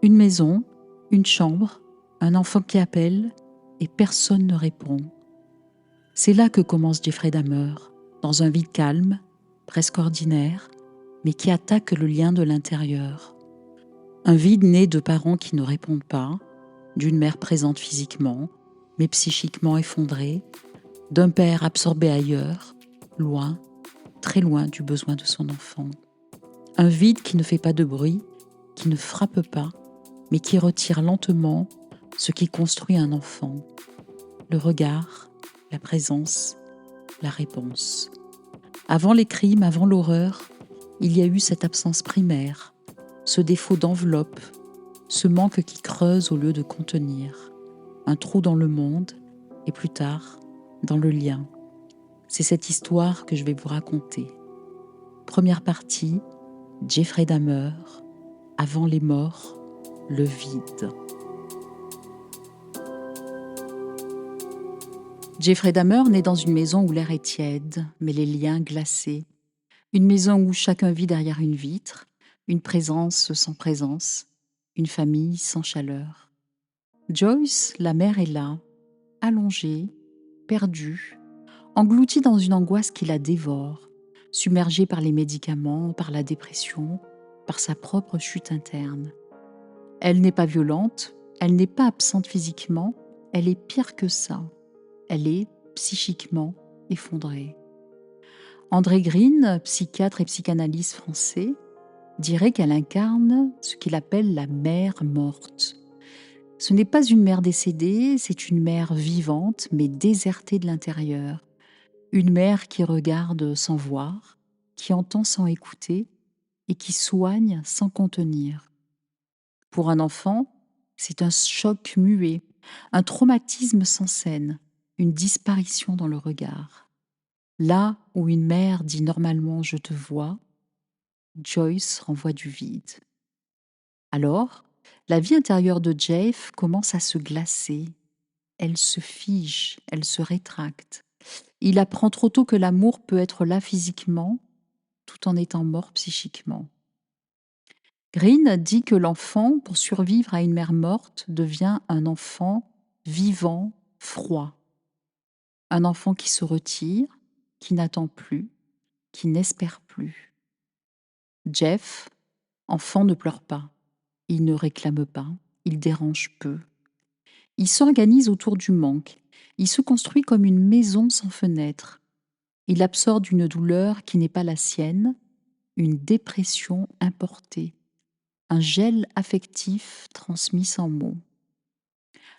Une maison, une chambre, un enfant qui appelle et personne ne répond. C'est là que commence Jeffrey Dahmer, dans un vide calme, presque ordinaire, mais qui attaque le lien de l'intérieur. Un vide né de parents qui ne répondent pas, d'une mère présente physiquement, mais psychiquement effondrée, d'un père absorbé ailleurs, loin, très loin du besoin de son enfant. Un vide qui ne fait pas de bruit, qui ne frappe pas, mais qui retire lentement ce qui construit un enfant. Le regard, la présence, la réponse. Avant les crimes, avant l'horreur, il y a eu cette absence primaire, ce défaut d'enveloppe, ce manque qui creuse au lieu de contenir, un trou dans le monde et plus tard, dans le lien. C'est cette histoire que je vais vous raconter. Première partie, Jeffrey Dahmer, avant les morts, le vide. Jeffrey Dahmer naît dans une maison où l'air est tiède, mais les liens glacés. Une maison où chacun vit derrière une vitre, une présence sans présence, une famille sans chaleur. Joyce, la mère, est là, allongée, perdue, engloutie dans une angoisse qui la dévore, submergée par les médicaments, par la dépression, par sa propre chute interne. Elle n'est pas violente, elle n'est pas absente physiquement, elle est pire que ça. Elle est psychiquement effondrée. André Green, psychiatre et psychanalyste français, dirait qu'elle incarne ce qu'il appelle la mère morte. Ce n'est pas une mère décédée, c'est une mère vivante mais désertée de l'intérieur. Une mère qui regarde sans voir, qui entend sans écouter et qui soigne sans contenir. Pour un enfant, c'est un choc muet, un traumatisme sans scène, une disparition dans le regard. Là où une mère dit normalement « je te vois », Joyce renvoie du vide. Alors, la vie intérieure de Jeff commence à se glacer. Elle se fige, elle se rétracte. Il apprend trop tôt que l'amour peut être là physiquement, tout en étant mort psychiquement. Green dit que l'enfant, pour survivre à une mère morte, devient un enfant vivant, froid. Un enfant qui se retire, qui n'attend plus, qui n'espère plus. Jeff, enfant, ne pleure pas. Il ne réclame pas, il dérange peu. Il s'organise autour du manque. Il se construit comme une maison sans fenêtre. Il absorbe une douleur qui n'est pas la sienne, une dépression importée, un gel affectif transmis sans mots.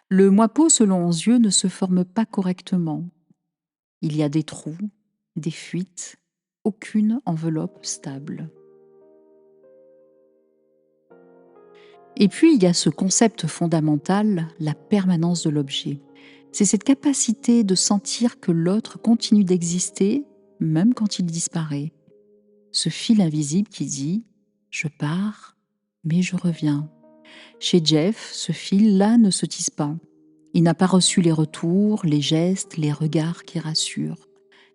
Le moipeau, selon Anzieux, ne se forme pas correctement. Il y a des trous, des fuites, aucune enveloppe stable. Et puis, il y a ce concept fondamental, la permanence de l'objet. C'est cette capacité de sentir que l'autre continue d'exister, même quand il disparaît. Ce fil invisible qui dit « je pars, mais je reviens ». Chez Jeff, ce fil-là ne se tisse pas. Il n'a pas reçu les retours, les gestes, les regards qui rassurent.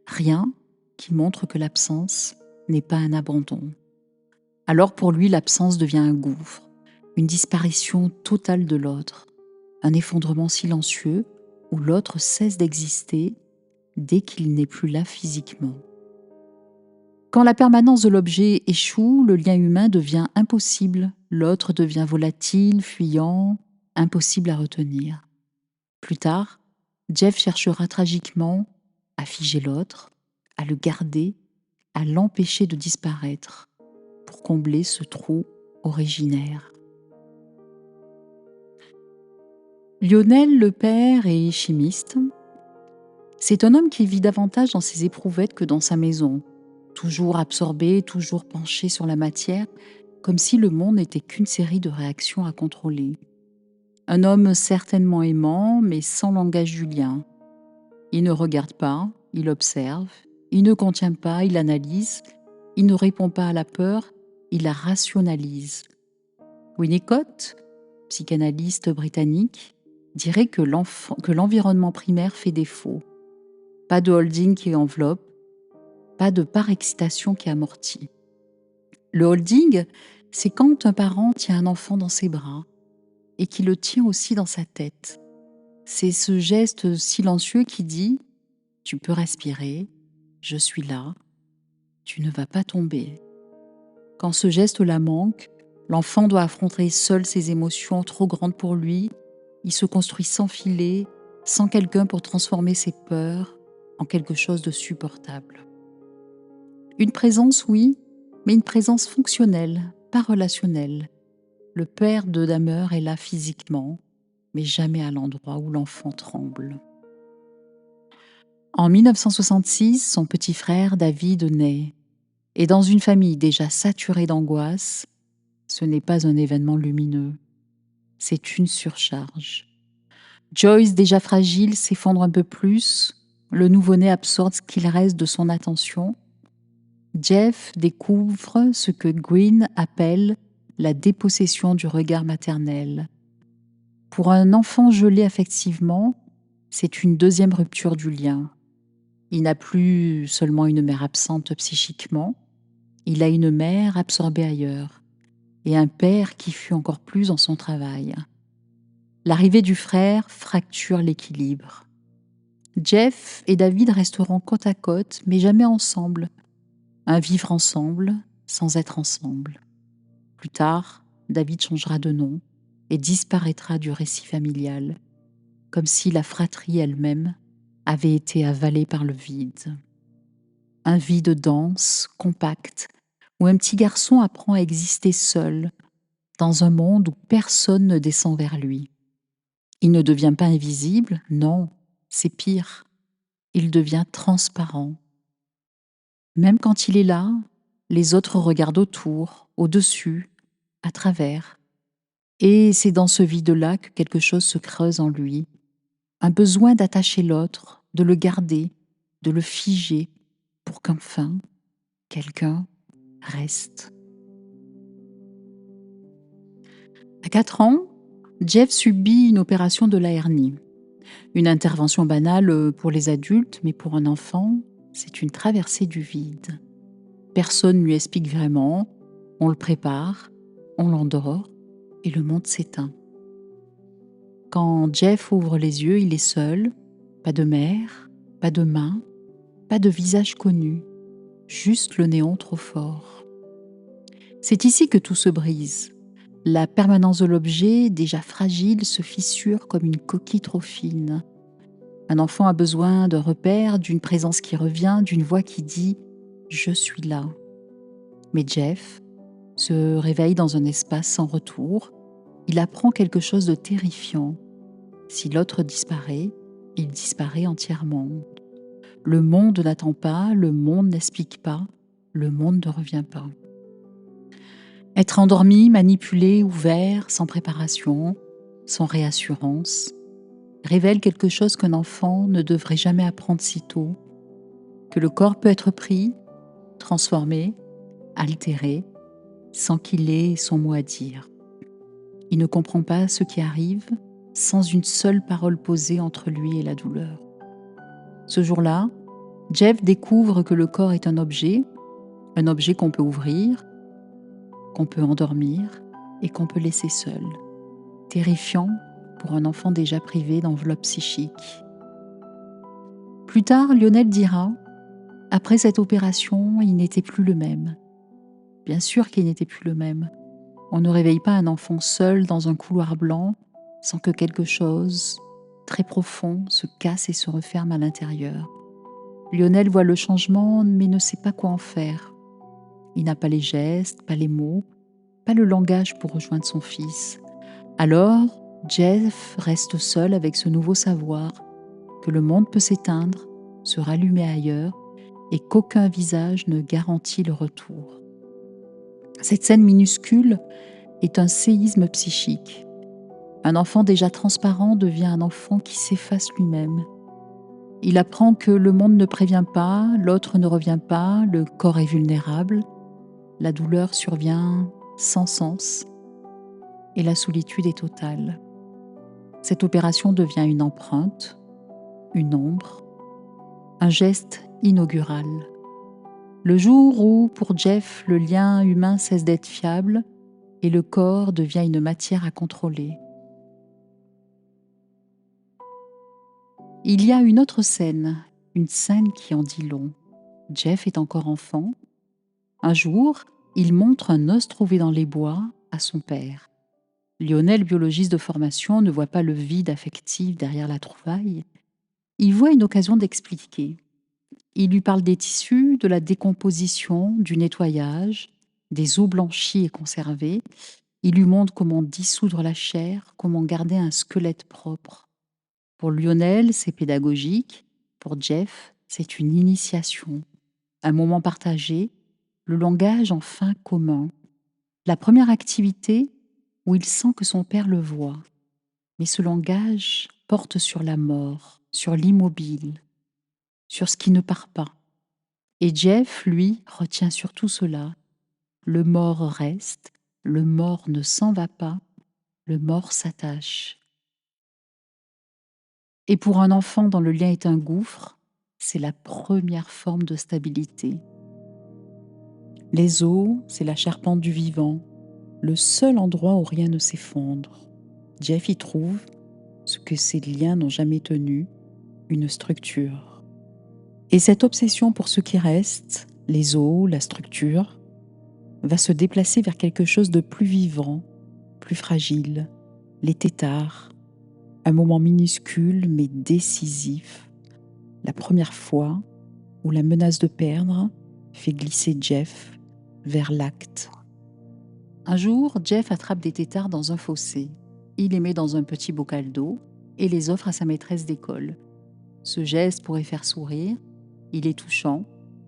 Rien qui montre que l'absence n'est pas un abandon. Alors pour lui, l'absence devient un gouffre, une disparition totale de l'autre, un effondrement silencieux où l'autre cesse d'exister dès qu'il n'est plus là physiquement. Quand la permanence de l'objet échoue, le lien humain devient impossible, l'autre devient volatile, fuyant, impossible à retenir. Plus tard, Jeff cherchera tragiquement à figer l'autre, à le garder, à l'empêcher de disparaître, pour combler ce trou originaire. Lionel, le père, est chimiste. C'est un homme qui vit davantage dans ses éprouvettes que dans sa maison, toujours absorbé, toujours penché sur la matière, comme si le monde n'était qu'une série de réactions à contrôler. Un homme certainement aimant, mais sans langage julien. Il ne regarde pas, il observe, il ne contient pas, il analyse, il ne répond pas à la peur, il la rationalise. Winnicott, psychanalyste britannique, dirait que l'environnement primaire fait défaut. Pas de holding qui enveloppe, pas de par-excitation qui amortit. Le holding, c'est quand un parent tient un enfant dans ses bras, et qui le tient aussi dans sa tête. C'est ce geste silencieux qui dit « Tu peux respirer, je suis là, tu ne vas pas tomber ». Quand ce geste-là manque, l'enfant doit affronter seul ses émotions trop grandes pour lui. Il se construit sans filet, sans quelqu'un pour transformer ses peurs en quelque chose de supportable. Une présence, oui, mais une présence fonctionnelle, pas relationnelle. Le père de Dahmer est là physiquement, mais jamais à l'endroit où l'enfant tremble. En 1966, son petit frère David naît. Et dans une famille déjà saturée d'angoisse, ce n'est pas un événement lumineux, c'est une surcharge. Joyce, déjà fragile, s'effondre un peu plus, le nouveau-né absorbe ce qu'il reste de son attention. Jeff découvre ce que Green appelle la dépossession du regard maternel. Pour un enfant gelé affectivement, c'est une deuxième rupture du lien. Il n'a plus seulement une mère absente psychiquement, il a une mère absorbée ailleurs et un père qui fuit encore plus dans son travail. L'arrivée du frère fracture l'équilibre. Jeff et David resteront côte à côte, mais jamais ensemble. Un vivre ensemble sans être ensemble. Plus tard, David changera de nom et disparaîtra du récit familial, comme si la fratrie elle-même avait été avalée par le vide. Un vide dense, compact, où un petit garçon apprend à exister seul, dans un monde où personne ne descend vers lui. Il ne devient pas invisible, non, c'est pire. Il devient transparent. Même quand il est là, les autres regardent autour, au-dessus, à travers. Et c'est dans ce vide-là que quelque chose se creuse en lui. Un besoin d'attacher l'autre, de le garder, de le figer, pour qu'enfin, quelqu'un reste. À 4 ans, Jeff subit une opération de la hernie. Une intervention banale pour les adultes, mais pour un enfant, c'est une traversée du vide. Personne ne lui explique vraiment, on le prépare, on l'endort et le monde s'éteint. Quand Jeff ouvre les yeux, il est seul, pas de mère, pas de main, pas de visage connu, juste le néon trop fort. C'est ici que tout se brise. La permanence de l'objet, déjà fragile, se fissure comme une coquille trop fine. Un enfant a besoin de repères, d'une présence qui revient, d'une voix qui dit « Je suis là ». Mais Jeff se réveille dans un espace sans retour. Il apprend quelque chose de terrifiant. Si l'autre disparaît, il disparaît entièrement. Le monde n'attend pas, le monde n'explique pas, le monde ne revient pas. Être endormi, manipulé, ouvert, sans préparation, sans réassurance, révèle quelque chose qu'un enfant ne devrait jamais apprendre si tôt, que le corps peut être pris, transformé, altéré, sans qu'il ait son mot à dire. Il ne comprend pas ce qui arrive sans une seule parole posée entre lui et la douleur. Ce jour-là, Jeff découvre que le corps est un objet qu'on peut ouvrir, qu'on peut endormir et qu'on peut laisser seul. Terrifiant pour un enfant déjà privé d'enveloppe psychique. Plus tard, Lionel dira « Après cette opération, il n'était plus le même. » Bien sûr qu'il n'était plus le même. On ne réveille pas un enfant seul dans un couloir blanc sans que quelque chose très profond se casse et se referme à l'intérieur. Lionel voit le changement mais ne sait pas quoi en faire. Il n'a pas les gestes, pas les mots, pas le langage pour rejoindre son fils. Alors, Jeff reste seul avec ce nouveau savoir que le monde peut s'éteindre, se rallumer ailleurs et qu'aucun visage ne garantit le retour. Cette scène minuscule est un séisme psychique. Un enfant déjà transparent devient un enfant qui s'efface lui-même. Il apprend que le monde ne prévient pas, l'autre ne revient pas, le corps est vulnérable, la douleur survient sans sens et la solitude est totale. Cette opération devient une empreinte, une ombre, un geste inaugural. Le jour où, pour Jeff, le lien humain cesse d'être fiable et le corps devient une matière à contrôler. Il y a une autre scène, une scène qui en dit long. Jeff est encore enfant. Un jour, il montre un os trouvé dans les bois à son père. Lionel, biologiste de formation, ne voit pas le vide affectif derrière la trouvaille. Il voit une occasion d'expliquer. Il lui parle des tissus, de la décomposition, du nettoyage, des os blanchis et conservés. Il lui montre comment dissoudre la chair, comment garder un squelette propre. Pour Lionel, c'est pédagogique. Pour Jeff, c'est une initiation. Un moment partagé, le langage enfin commun. La première activité où il sent que son père le voit. Mais ce langage porte sur la mort, sur l'immobile, sur ce qui ne part pas. Et Jeff, lui, retient surtout cela. Le mort reste, le mort ne s'en va pas, le mort s'attache. Et pour un enfant dont le lien est un gouffre, c'est la première forme de stabilité. Les os, c'est la charpente du vivant, le seul endroit où rien ne s'effondre. Jeff y trouve ce que ces liens n'ont jamais tenu, une structure. Et cette obsession pour ce qui reste, les os, la structure, va se déplacer vers quelque chose de plus vivant, plus fragile, les têtards, un moment minuscule mais décisif, la première fois où la menace de perdre fait glisser Jeff vers l'acte. Un jour, Jeff attrape des têtards dans un fossé. Il les met dans un petit bocal d'eau et les offre à sa maîtresse d'école. Ce geste pourrait faire sourire, il est touchant,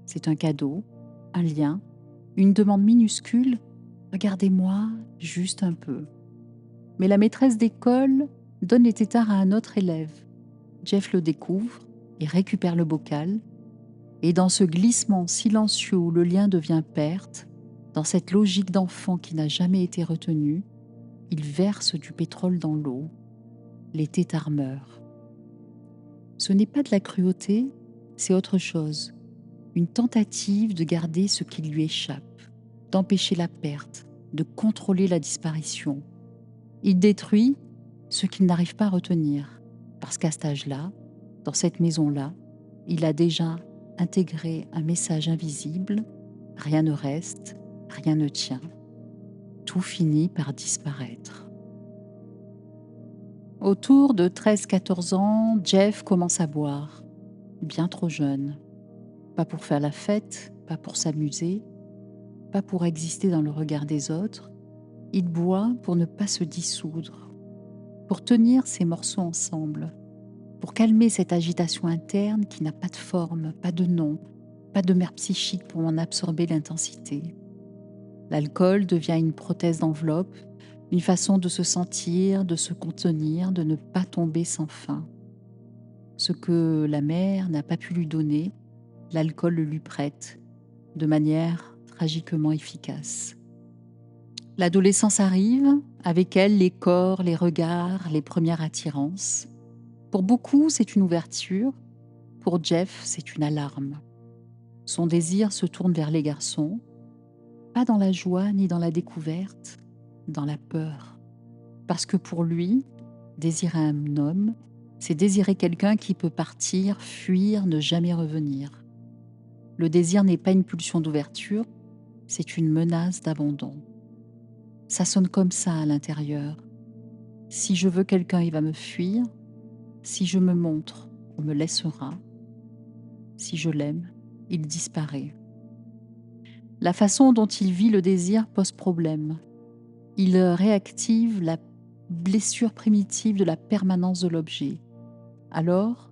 c'est un cadeau, un lien, une demande minuscule, regardez-moi juste un peu. Mais la maîtresse d'école donne les têtards à un autre élève. Jeff le découvre et récupère le bocal. Et dans ce glissement silencieux où le lien devient perte, dans cette logique d'enfant qui n'a jamais été retenue, il verse du pétrole dans l'eau. Les têtards meurent. Ce n'est pas de la cruauté, c'est autre chose. Une tentative de garder ce qui lui échappe, d'empêcher la perte, de contrôler la disparition. Il détruit ce qu'il n'arrive pas à retenir, parce qu'à cet âge-là, dans cette maison-là, il a déjà intégré un message invisible, rien ne reste, rien ne tient. Tout finit par disparaître. Autour de 13-14 ans, Jeff commence à boire, bien trop jeune. Pas pour faire la fête, pas pour s'amuser, pas pour exister dans le regard des autres. Il boit pour ne pas se dissoudre, pour tenir ses morceaux ensemble, pour calmer cette agitation interne qui n'a pas de forme, pas de nom, pas de mère psychique pour en absorber l'intensité. L'alcool devient une prothèse d'enveloppe, une façon de se sentir, de se contenir, de ne pas tomber sans fin. Ce que la mère n'a pas pu lui donner, l'alcool le lui prête, de manière tragiquement efficace. L'adolescence arrive, avec elle les corps, les regards, les premières attirances. Pour beaucoup, c'est une ouverture, pour Jeff, c'est une alarme. Son désir se tourne vers les garçons, pas dans la joie ni dans la découverte, dans la peur. Parce que pour lui, désirer un homme, c'est désirer quelqu'un qui peut partir, fuir, ne jamais revenir. Le désir n'est pas une pulsion d'ouverture, c'est une menace d'abandon. Ça sonne comme ça à l'intérieur. Si je veux quelqu'un, il va me fuir. Si je me montre, on me laissera. Si je l'aime, il disparaît. La façon dont il vit le désir pose problème. Il réactive la blessure primitive de la permanence de l'objet. Alors,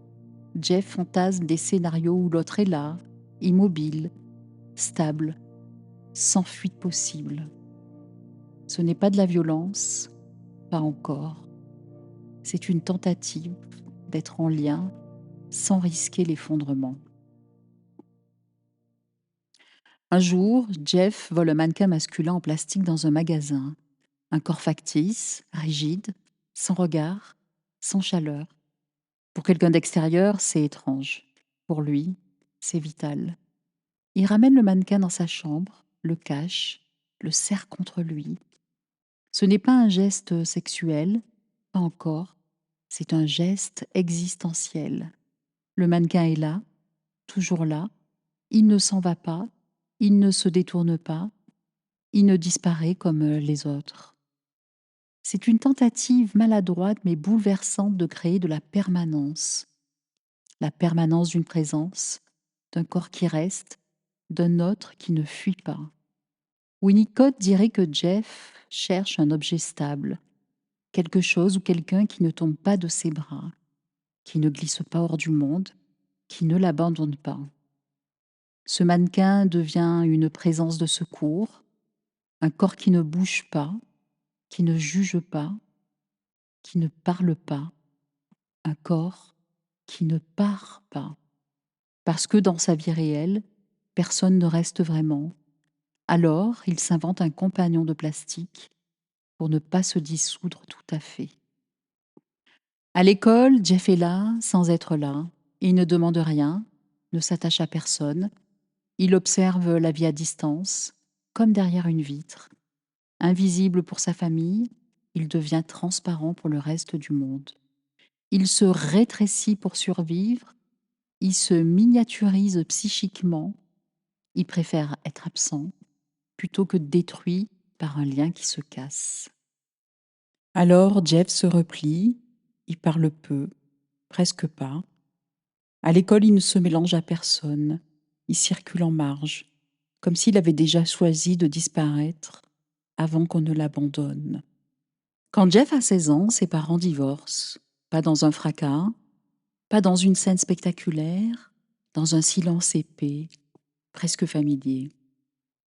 Jeff fantasme des scénarios où l'autre est là, immobile, stable, sans fuite possible. Ce n'est pas de la violence, pas encore. C'est une tentative d'être en lien sans risquer l'effondrement. Un jour, Jeff vole un mannequin masculin en plastique dans un magasin. Un corps factice, rigide, sans regard, sans chaleur. Pour quelqu'un d'extérieur, c'est étrange. Pour lui, c'est vital. Il ramène le mannequin dans sa chambre, le cache, le serre contre lui. Ce n'est pas un geste sexuel, pas encore. C'est un geste existentiel. Le mannequin est là, toujours là. Il ne s'en va pas, il ne se détourne pas, il ne disparaît comme les autres. C'est une tentative maladroite mais bouleversante de créer de la permanence d'une présence, d'un corps qui reste, d'un autre qui ne fuit pas. Winnicott dirait que Jeff cherche un objet stable, quelque chose ou quelqu'un qui ne tombe pas de ses bras, qui ne glisse pas hors du monde, qui ne l'abandonne pas. Ce mannequin devient une présence de secours, un corps qui ne bouge pas, qui ne juge pas, qui ne parle pas, un corps qui ne part pas. Parce que dans sa vie réelle, personne ne reste vraiment. Alors, il s'invente un compagnon de plastique pour ne pas se dissoudre tout à fait. À l'école, Jeff est là sans être là. Il ne demande rien, ne s'attache à personne. Il observe la vie à distance, comme derrière une vitre. Invisible pour sa famille, il devient transparent pour le reste du monde. Il se rétrécit pour survivre, il se miniaturise psychiquement, il préfère être absent plutôt que détruit par un lien qui se casse. Alors Jeff se replie, il parle peu, presque pas. À l'école, il ne se mélange à personne, il circule en marge, comme s'il avait déjà choisi de disparaître avant qu'on ne l'abandonne. Quand Jeff a 16 ans, ses parents divorcent, pas dans un fracas, pas dans une scène spectaculaire, dans un silence épais, presque familier.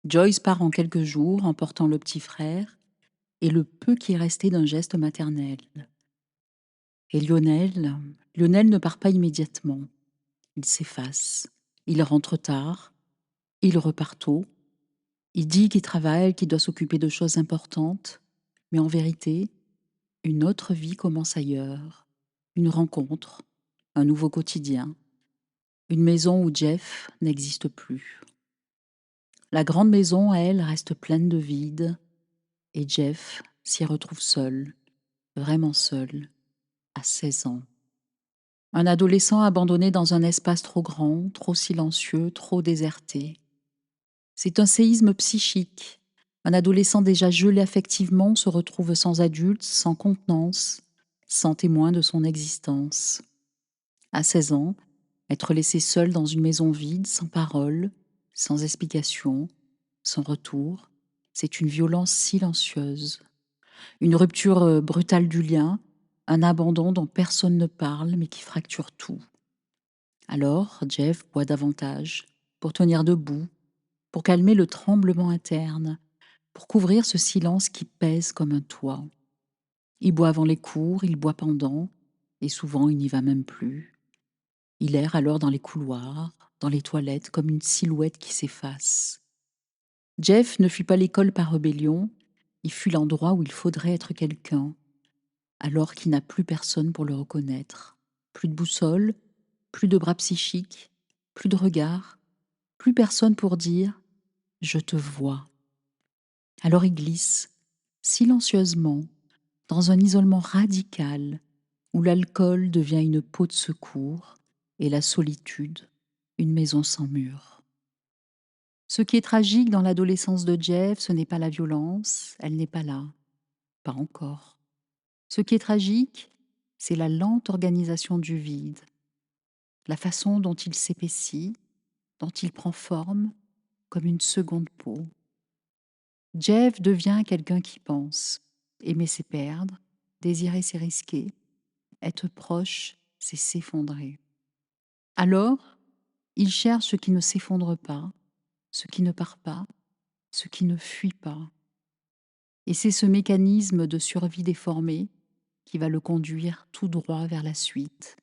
Joyce part en quelques jours, emportant le petit frère et le peu qui est resté d'un geste maternel. Et Lionel ne part pas immédiatement. Il s'efface. Il rentre tard. Il repart tôt. Il dit qu'il travaille, qu'il doit s'occuper de choses importantes. Mais en vérité, une autre vie commence ailleurs. Une rencontre, un nouveau quotidien. Une maison où Jeff n'existe plus. La grande maison, elle, reste pleine de vide. Et Jeff s'y retrouve seul, vraiment seul, à 16 ans. Un adolescent abandonné dans un espace trop grand, trop silencieux, trop déserté. C'est un séisme psychique. Un adolescent déjà gelé affectivement se retrouve sans adulte, sans contenance, sans témoin de son existence. À 16 ans, être laissé seul dans une maison vide, sans parole, sans explication, sans retour, c'est une violence silencieuse. Une rupture brutale du lien, un abandon dont personne ne parle mais qui fracture tout. Alors, Jeff boit davantage, pour tenir debout, pour calmer le tremblement interne, pour couvrir ce silence qui pèse comme un toit. Il boit avant les cours, il boit pendant, et souvent il n'y va même plus. Il erre alors dans les couloirs, dans les toilettes, comme une silhouette qui s'efface. Jeff ne fuit pas l'école par rébellion, il fuit l'endroit où il faudrait être quelqu'un, alors qu'il n'a plus personne pour le reconnaître. Plus de boussole, plus de bras psychiques, plus de regard, plus personne pour dire « je te vois ». Alors il glisse, silencieusement, dans un isolement radical, où l'alcool devient une peau de secours et la solitude une maison sans murs. Ce qui est tragique dans l'adolescence de Jeff, ce n'est pas la violence, elle n'est pas là, pas encore. Ce qui est tragique, c'est la lente organisation du vide, la façon dont il s'épaissit, dont il prend forme comme une seconde peau. Jeff devient quelqu'un qui pense. Aimer, c'est perdre. Désirer, c'est risquer. Être proche, c'est s'effondrer. Alors, il cherche ce qui ne s'effondre pas, ce qui ne part pas, ce qui ne fuit pas. Et c'est ce mécanisme de survie déformé qui va le conduire tout droit vers la suite,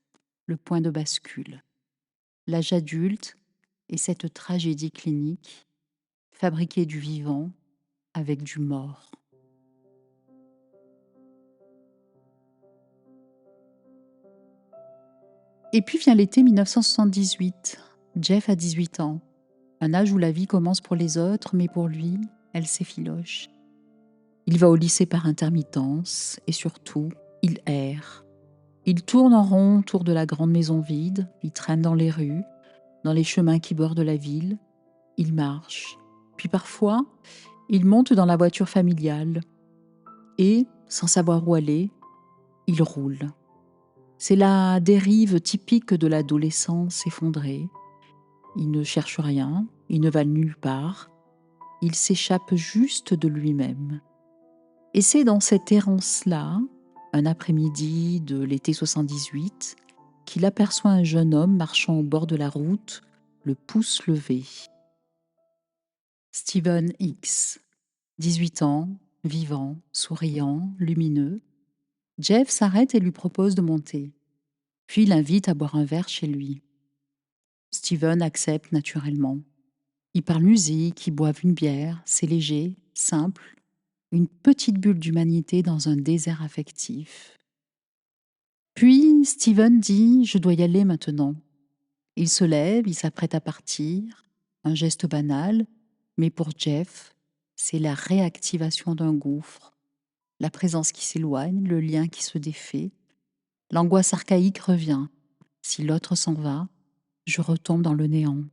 le point de bascule. L'âge adulte et cette tragédie clinique, fabriquer du vivant avec du mort. Et puis vient l'été 1978. Jeff a 18 ans, un âge où la vie commence pour les autres, mais pour lui, elle s'effiloche. Il va au lycée par intermittence et surtout, il erre. Il tourne en rond autour de la grande maison vide, il traîne dans les rues, dans les chemins qui bordent la ville, il marche. Puis parfois, il monte dans la voiture familiale et, sans savoir où aller, il roule. C'est la dérive typique de l'adolescence effondrée. Il ne cherche rien, il ne va nulle part, il s'échappe juste de lui-même. Et c'est dans cette errance-là, un après-midi de l'été 78, qu'il aperçoit un jeune homme marchant au bord de la route, le pouce levé. Steven X, 18 ans, vivant, souriant, lumineux. Jeff s'arrête et lui propose de monter. Puis l'invite à boire un verre chez lui. Steven accepte naturellement. Ils parlent musique, ils boivent une bière, c'est léger, simple, une petite bulle d'humanité dans un désert affectif. Puis Steven dit « Je dois y aller maintenant ». Il se lève, il s'apprête à partir, un geste banal, mais pour Jeff, c'est la réactivation d'un gouffre, la présence qui s'éloigne, le lien qui se défait. L'angoisse archaïque revient. Si l'autre s'en va, je retombe dans le néant.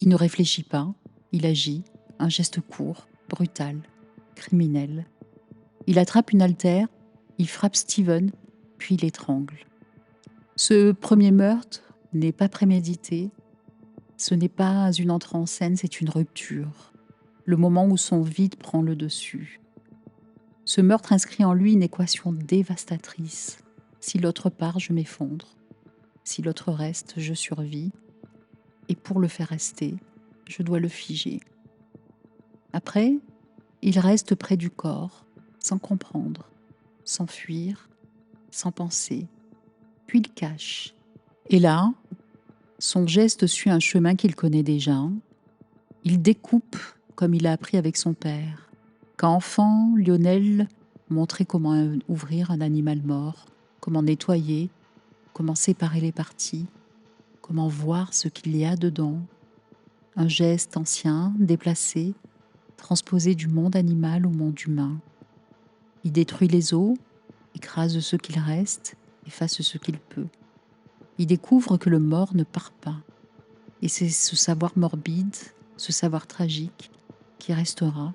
Il ne réfléchit pas, il agit, un geste court, brutal, criminel. Il attrape une haltère, il frappe Steven, puis l'étrangle. Ce premier meurtre n'est pas prémédité, ce n'est pas une entrée en scène, c'est une rupture, le moment où son vide prend le dessus. Ce meurtre inscrit en lui une équation dévastatrice. Si l'autre part, je m'effondre. Si l'autre reste, je survis. Et pour le faire rester, je dois le figer. Après, il reste près du corps, sans comprendre, sans fuir, sans penser. Puis il cache. Et là, son geste suit un chemin qu'il connaît déjà. Il découpe comme il a appris avec son père. Quand enfant, Lionel montrait comment ouvrir un animal mort, comment nettoyer, comment séparer les parties, comment voir ce qu'il y a dedans. Un geste ancien, déplacé, transposé du monde animal au monde humain. Il détruit les os, écrase ce qu'il reste, efface ce qu'il peut. Il découvre que le mort ne part pas. Et c'est ce savoir morbide, ce savoir tragique, qui restera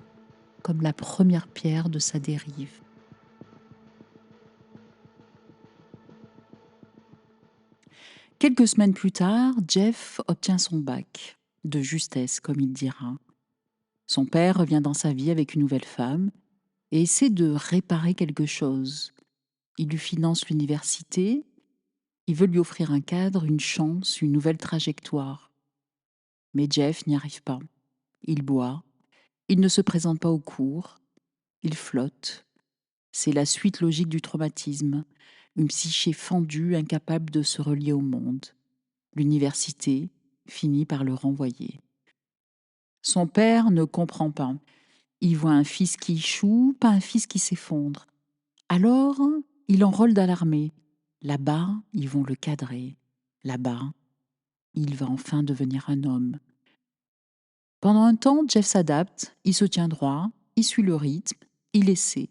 comme la première pierre de sa dérive. Quelques semaines plus tard, Jeff obtient son bac, de justesse, comme il dira. Son père revient dans sa vie avec une nouvelle femme et essaie de réparer quelque chose. Il lui finance l'université, il veut lui offrir un cadre, une chance, une nouvelle trajectoire. Mais Jeff n'y arrive pas. Il boit, il ne se présente pas au cours, il flotte. C'est la suite logique du traumatisme, une psyché fendue, incapable de se relier au monde. L'université finit par le renvoyer. Son père ne comprend pas. Il voit un fils qui échoue, pas un fils qui s'effondre. Alors, il enrôle dans l'armée. Là-bas, ils vont le cadrer. Là-bas, il va enfin devenir un homme. Pendant un temps, Jeff s'adapte, il se tient droit, il suit le rythme, il essaie.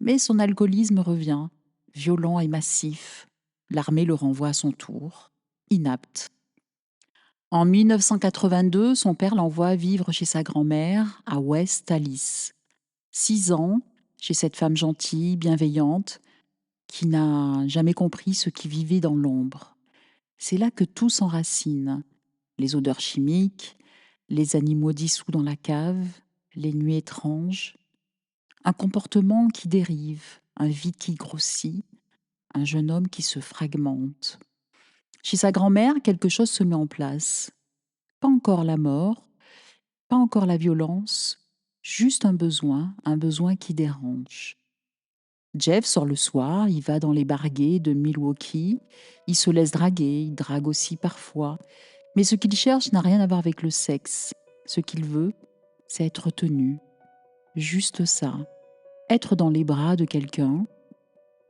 Mais son alcoolisme revient, violent et massif. L'armée le renvoie à son tour, inapte. En 1982, son père l'envoie vivre chez sa grand-mère à West Allis. 6 ans, chez cette femme gentille, bienveillante, qui n'a jamais compris ce qui vivait dans l'ombre. C'est là que tout s'enracine. Les odeurs chimiques, les animaux dissous dans la cave, les nuits étranges. Un comportement qui dérive, un vide qui grossit, un jeune homme qui se fragmente. Chez sa grand-mère, quelque chose se met en place. Pas encore la mort, pas encore la violence, juste un besoin qui dérange. Jeff sort le soir, il va dans les bars gays de Milwaukee, il se laisse draguer, il drague aussi parfois, mais ce qu'il cherche n'a rien à voir avec le sexe. Ce qu'il veut, c'est être tenu. Juste ça. Être dans les bras de quelqu'un,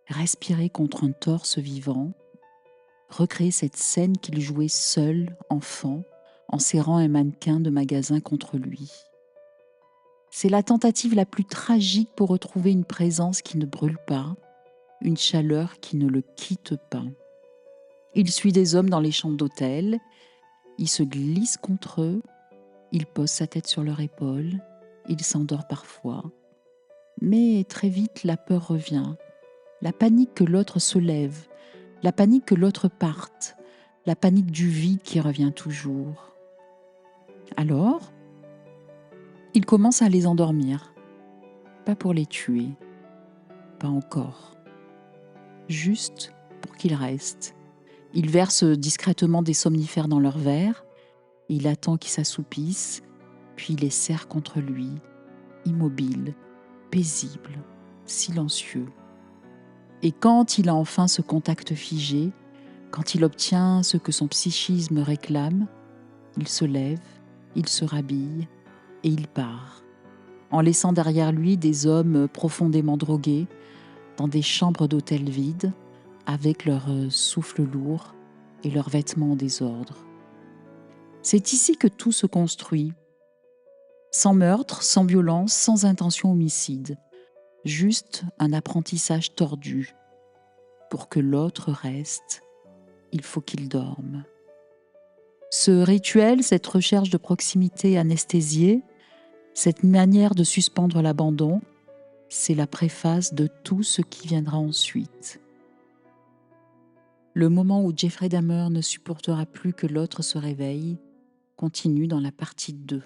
respirer contre un torse vivant, recréer cette scène qu'il jouait seul, enfant, en serrant un mannequin de magasin contre lui. C'est la tentative la plus tragique pour retrouver une présence qui ne brûle pas, une chaleur qui ne le quitte pas. Il suit des hommes dans les chambres d'hôtel, il se glisse contre eux, il pose sa tête sur leur épaule, il s'endort parfois. Mais très vite, la peur revient, la panique que l'autre se lève, la panique que l'autre parte, la panique du vide qui revient toujours. Alors, il commence à les endormir, pas pour les tuer, pas encore, juste pour qu'ils restent. Il verse discrètement des somnifères dans leur verre, il attend qu'ils s'assoupissent, puis il les serre contre lui, immobile, paisible, silencieux. Et quand il a enfin ce contact figé, quand il obtient ce que son psychisme réclame, il se lève, il se rhabille et il part, en laissant derrière lui des hommes profondément drogués, dans des chambres d'hôtel vides, avec leur souffle lourd et leurs vêtements en désordre. C'est ici que tout se construit, sans meurtre, sans violence, sans intention homicide, juste un apprentissage tordu. Pour que l'autre reste, il faut qu'il dorme. Ce rituel, cette recherche de proximité anesthésiée, cette manière de suspendre l'abandon, c'est la préface de tout ce qui viendra ensuite. Le moment où Jeffrey Dahmer ne supportera plus que l'autre se réveille continue dans la partie 2.